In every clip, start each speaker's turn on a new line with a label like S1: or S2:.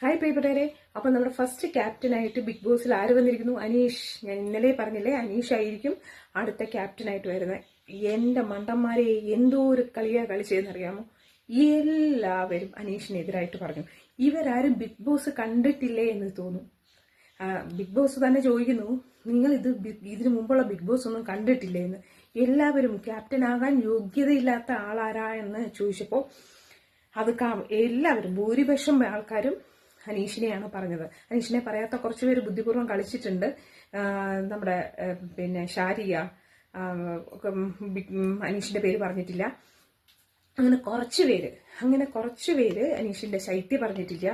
S1: Hi പ്രിയപ്പെട്ടവരെ, അപ്പം നമ്മുടെ ഫസ്റ്റ് ക്യാപ്റ്റനായിട്ട് ബിഗ് ബോസിൽ ആര് വന്നിരിക്കുന്നു? അനീഷ്. ഞാൻ ഇന്നലെ പറഞ്ഞില്ലേ, അനീഷ് ആയിരിക്കും അടുത്ത ക്യാപ്റ്റനായിട്ട് വരുന്നത്. എൻ്റെ മണ്ടന്മാരെ എന്തോ ഒരു കളിയാ കളിച്ചതെന്നറിയാമോ? എല്ലാവരും അനീഷിനെതിരായിട്ട് പറഞ്ഞു. ഇവരാരും ബിഗ് ബോസ് കണ്ടിട്ടില്ലേ എന്ന് തോന്നും. ബിഗ് ബോസ് തന്നെ ചോദിക്കുന്നു, നിങ്ങൾ ഇതിനു മുമ്പുള്ള ബിഗ് ബോസ് ഒന്നും കണ്ടിട്ടില്ലേ എന്ന്. എല്ലാവരും ക്യാപ്റ്റനാകാൻ യോഗ്യതയില്ലാത്ത ആളാരാ എന്ന് ചോദിച്ചപ്പോൾ എല്ലാവരും ഭൂരിപക്ഷം ആൾക്കാരും അനീഷിനെയാണ് പറഞ്ഞത്. അനീഷിനെ പറയാത്ത കുറച്ച് പേര് ബുദ്ധിപൂർവ്വം കളിച്ചിട്ടുണ്ട്. നമ്മുടെ ഷാരിയ അനീഷിന്റെ പേര് പറഞ്ഞിട്ടില്ല. അങ്ങനെ കുറച്ച് പേര് അനീഷിന്റെ ശൈത്യ പറഞ്ഞിട്ടില്ല.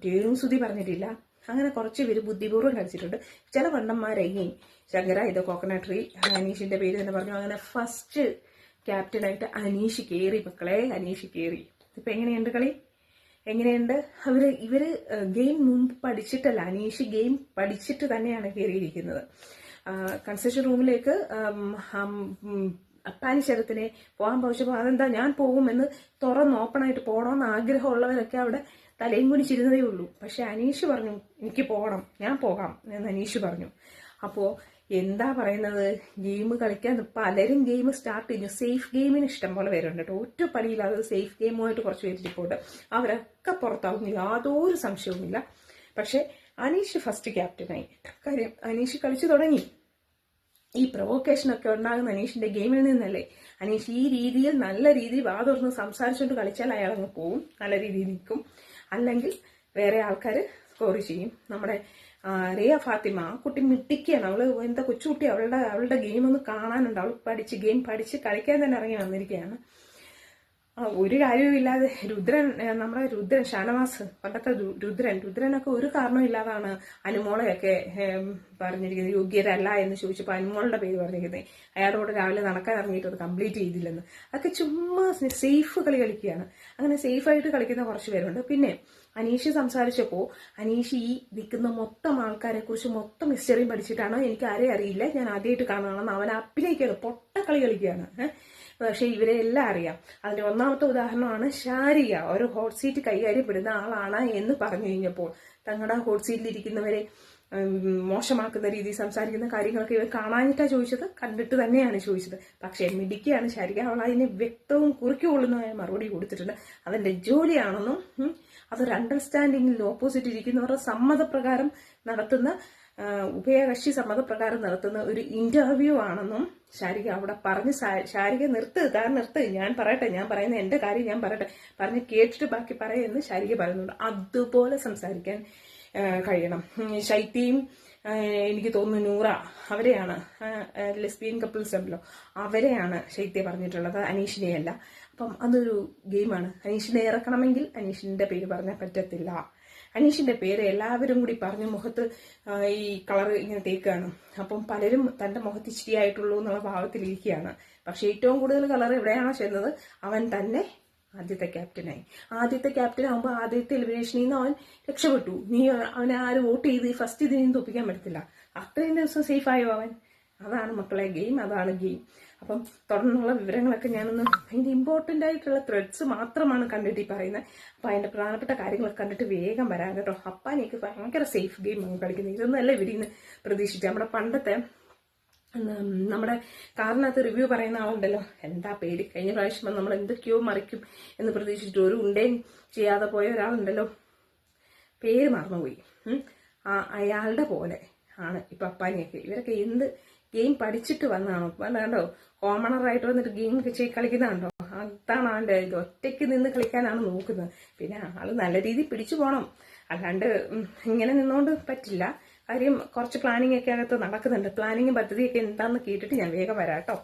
S1: രേണുസുതി പറഞ്ഞിട്ടില്ല. അങ്ങനെ കുറച്ച് പേര് ബുദ്ധിപൂർവ്വം കളിച്ചിട്ടുണ്ട്. ചില വണ്ടന്മാരെയും ശങ്കര ഇത് കോക്കനട്ട് ട്രീ അനീഷിന്റെ പേര് തന്നെ പറഞ്ഞു. അങ്ങനെ ഫസ്റ്റ് ക്യാപ്റ്റനായിട്ട് അനീഷ് കയറി. മക്കളെ, അനീഷ് കയറി. ഇപ്പൊ എങ്ങനെയുണ്ട് കളി? എങ്ങനെയുണ്ട്? ഇവര് ഗെയിം മുമ്പ് പഠിച്ചിട്ടല്ല, അനീഷ് ഗെയിം പഠിച്ചിട്ട് തന്നെയാണ് കയറിയിരിക്കുന്നത്. കൺസെഷൻ റൂമിലേക്ക് അപ്പാനി ശരത്തിനെ പോകാൻ പറഞ്ഞപ്പോൾ അതെന്താ ഞാൻ പോകുമെന്ന് തുറന്ന് ഓപ്പണായിട്ട് പോകണമെന്ന് ആഗ്രഹമുള്ളവരൊക്കെ അവിടെ തലയും കുനിച്ചിരുന്നതേ ഉള്ളൂ. പക്ഷെ അനീഷ് പറഞ്ഞു എനിക്ക് പോകണം, ഞാൻ പോകാം എന്ന് അനീഷ് പറഞ്ഞു. അപ്പോൾ എന്താ പറയുന്നത്, ഗെയിം കളിക്കാൻ പലരും ഗെയിം സ്റ്റാർട്ട് ചെയ്തു. സേഫ് ഗെയിമിന് ഇഷ്ടം പോലെ പേരുണ്ട് കേട്ടോ. ഒറ്റ പണിയില്ലാതെ സേഫ് ഗെയിമുമായിട്ട് കുറച്ച് പേരിപ്പോട്ട് അവരൊക്കെ പുറത്താവും, യാതൊരു സംശയവുമില്ല. പക്ഷെ അനീഷ് ഫസ്റ്റ് ക്യാപ്റ്റനായി. കാര്യം അനീഷ് കളിച്ചു തുടങ്ങി. ഈ പ്രൊവോക്കേഷനൊക്കെ ഉണ്ടാകുന്ന അനീഷിന്റെ ഗെയിമിൽ നിന്നല്ലേ. അനീഷ് ഈ രീതിയിൽ നല്ല രീതിയിൽ വാതുറന്ന് സംസാരിച്ചുകൊണ്ട് കളിച്ചാൽ അയാൾ അങ്ങ് പോവും, നല്ല രീതിയിൽ നിൽക്കും. അല്ലെങ്കിൽ വേറെ ആൾക്കാർ സ്കോർ ചെയ്യും. നമ്മുടെ റിയ ഫാത്തിമ, ആ കുട്ടി മിട്ടിക്കാണ്. അവള് എന്താ കൊച്ചുകുട്ടി, അവളുടെ ഗെയിം ഒന്ന് കാണാനുണ്ട്. അവൾ ഗെയിം പഠിച്ച് കളിക്കാൻ തന്നെ ഇറങ്ങി വന്നിരിക്കുകയാണ്. ഒരു കാര്യവുമില്ലാതെ നമ്മുടെ രുദ്രൻ ഷാനവാസ്, പണ്ടത്തെ രുദ്രനൊക്കെ ഒരു കാരണമില്ലാതാണ് അനുമോളെയൊക്കെ പറഞ്ഞിരിക്കുന്നത് യോഗ്യരല്ല എന്ന് ചോദിച്ചപ്പോൾ അനുമോളുടെ പേര് പറഞ്ഞിരിക്കുന്നത്. അയാളോട് രാവിലെ നടക്കാൻ ഇറങ്ങിയിട്ട് അത് കംപ്ലീറ്റ് ചെയ്തില്ലെന്ന്. അതൊക്കെ ചുമ്മാ സേഫ് കളി കളിക്കുകയാണ്. അങ്ങനെ സേഫായിട്ട് കളിക്കുന്ന കുറച്ച് പേരുണ്ട്. പിന്നെ അനീഷ് സംസാരിച്ചപ്പോൾ അനീഷ് ഈ നിൽക്കുന്ന മൊത്തം ആൾക്കാരെ കുറിച്ച് മൊത്തം ഹിസ്റ്ററിയും പഠിച്ചിട്ടാണോ എനിക്ക് ആരെയും അറിയില്ല, ഞാൻ ആദ്യമായിട്ട് കാണുകയാണെന്ന് അവൻ അഭിനയിക്കുകയാണ്, പൊട്ടക്കളി കളിക്കുകയാണ്. പക്ഷെ ഇവരെ എല്ലാം അറിയാം. അതിന്റെ ഒന്നാമത്തെ ഉദാഹരണമാണ് ഷാരിയ. ഒരു ഹോട്ട് സീറ്റ് കൈകാര്യപ്പെടുന്ന ആളാണ് എന്ന് പറഞ്ഞു കഴിഞ്ഞപ്പോൾ തങ്ങളുടെ ഹോട്ട് സീറ്റിൽ ഇരിക്കുന്നവരെ മോശമാക്കുന്ന രീതിയിൽ സംസാരിക്കുന്ന കാര്യങ്ങളൊക്കെ ഇവർ കാണാനിട്ടാ ചോദിച്ചത്, കണ്ടിട്ട് തന്നെയാണ് ചോദിച്ചത്. പക്ഷെ മിടിക്കുകയാണ് ഷാരിക. അവൾ അതിന് വ്യക്തവും കുറിക്കൊള്ളുന്നതായ മറുപടി കൊടുത്തിട്ടുണ്ട്. അതിന്റെ ജോലിയാണെന്നും അതൊരു അണ്ടർസ്റ്റാൻഡിങ്ങിൽ ഓപ്പോസിറ്റ് ഇരിക്കുന്നവരുടെ സമ്മതപ്രകാരം നടത്തുന്ന ഉഭയകക്ഷി സമ്മതപ്രകാരം നടത്തുന്ന ഒരു ഇന്റർവ്യൂ ആണെന്നും ഷാരിക അവിടെ പറഞ്ഞ്, ഷാരിക നിർത്ത്, ഞാൻ പറയുന്ന എന്റെ കാര്യം ഞാൻ പറയട്ടെ, പറഞ്ഞ് കേട്ടിട്ട് ബാക്കി പറയുമെന്ന് ഷാരിക പറയുന്നുണ്ട്. അതുപോലെ സംസാരിക്കാൻ കഴിയണം. ശൈത്യയും എനിക്ക് തോന്നുന്നു നൂറ, അവരെയാണ് ലെസ്ബിയൻ കപ്പിൾസ് ഉണ്ടല്ലോ, അവരെയാണ് ശൈത്യ പറഞ്ഞിട്ടുള്ളത്, അനീഷിനെയല്ല. അപ്പം അതൊരു ഗെയിമാണ്. അനീഷിനെ ഇറക്കണമെങ്കിൽ അനീഷിന്റെ പേര് പറഞ്ഞാൽ പറ്റത്തില്ല. അനീഷിന്റെ പേര് എല്ലാവരും കൂടി പറഞ്ഞ് മുഖത്ത് ഈ കളർ ഇങ്ങനെ തേക്കുകയാണ്. അപ്പം പലരും തന്റെ മുഖത്ത് ഇച്ചിരിയായിട്ടുള്ളൂ എന്നുള്ള ഭാവത്തിലിരിക്കുകയാണ്. പക്ഷെ ഏറ്റവും കൂടുതൽ കളർ എവിടെയാണോ ചെന്നത് അവൻ തന്നെ ആദ്യത്തെ ക്യാപ്റ്റനായി. ആദ്യത്തെ ക്യാപ്റ്റൻ ആകുമ്പോൾ ആദ്യത്തെ എലിമിനേഷനിൽ നിന്ന് അവൻ രക്ഷപ്പെട്ടു. അവനെ ആര് വോട്ട് ചെയ്ത് ഫസ്റ്റ് ഇതിനും തോപ്പിക്കാൻ പറ്റത്തില്ല. അത്രയും ദിവസം സേഫായോ അവൻ? അതാണ് മക്കളെ ഗെയിം, അതാണ് ഗെയിം. അപ്പം തുടർന്നുള്ള വിവരങ്ങളൊക്കെ ഞാനൊന്ന് അതിന്റെ ഇമ്പോർട്ടന്റ് ആയിട്ടുള്ള ത്രെഡ്സ് മാത്രമാണ് കണ്ടിട്ട് ഈ പറയുന്നത്. അപ്പൊ അതിന്റെ പ്രധാനപ്പെട്ട കാര്യങ്ങളൊക്കെ കണ്ടിട്ട് വേഗം വരാൻ കേട്ടോ. അപ്പാനേക്ക് ഭയങ്കര സേഫ് ഗെയിം കളിക്കുന്നത്. ഇതൊന്നല്ല ഇവരിന്ന് പ്രതീക്ഷിച്ചു. നമ്മുടെ പണ്ടത്തെ നമ്മുടെ കാറിനകത്ത് റിവ്യൂ പറയുന്ന ആളുണ്ടല്ലോ, എന്താ പേര്, കഴിഞ്ഞ പ്രാവശ്യം നമ്മൾ എന്തൊക്കെയോ മറിക്കും എന്ന് പ്രതീക്ഷിച്ചിട്ട് ഒരു ഉണ്ടേം ചെയ്യാതെ പോയ ഒരാളുണ്ടല്ലോ, പേര് മറന്നുപോയി. അയാളുടെ പോലെ ആണ് ഇപ്പൊ അപ്പാനിയൊക്കെ. ഇവരൊക്കെ എന്ത് ഗെയിം പഠിച്ചിട്ട് വന്നതാണോ? കണ്ടോ, കോമണറായിട്ട് വന്നിട്ട് ഗെയിം കളിക്കുന്നതാണോ? അതാണ് അവന്റെ ഇത്. ഒറ്റയ്ക്ക് നിന്ന് കളിക്കാനാണ് നോക്കുന്നത്. പിന്നെ ആള് നല്ല രീതിയിൽ പിടിച്ചു പോകണം, അല്ലാണ്ട് ഇങ്ങനെ നിന്നുകൊണ്ട് പറ്റില്ല. കാര്യം കുറച്ച് പ്ലാനിങ് ഒക്കെ അകത്ത് നടക്കുന്നുണ്ട്. പ്ലാനിങ്ങും പദ്ധതിയൊക്കെ എന്താണെന്ന് കേട്ടിട്ട് ഞാൻ വേഗം വരാം കേട്ടോ.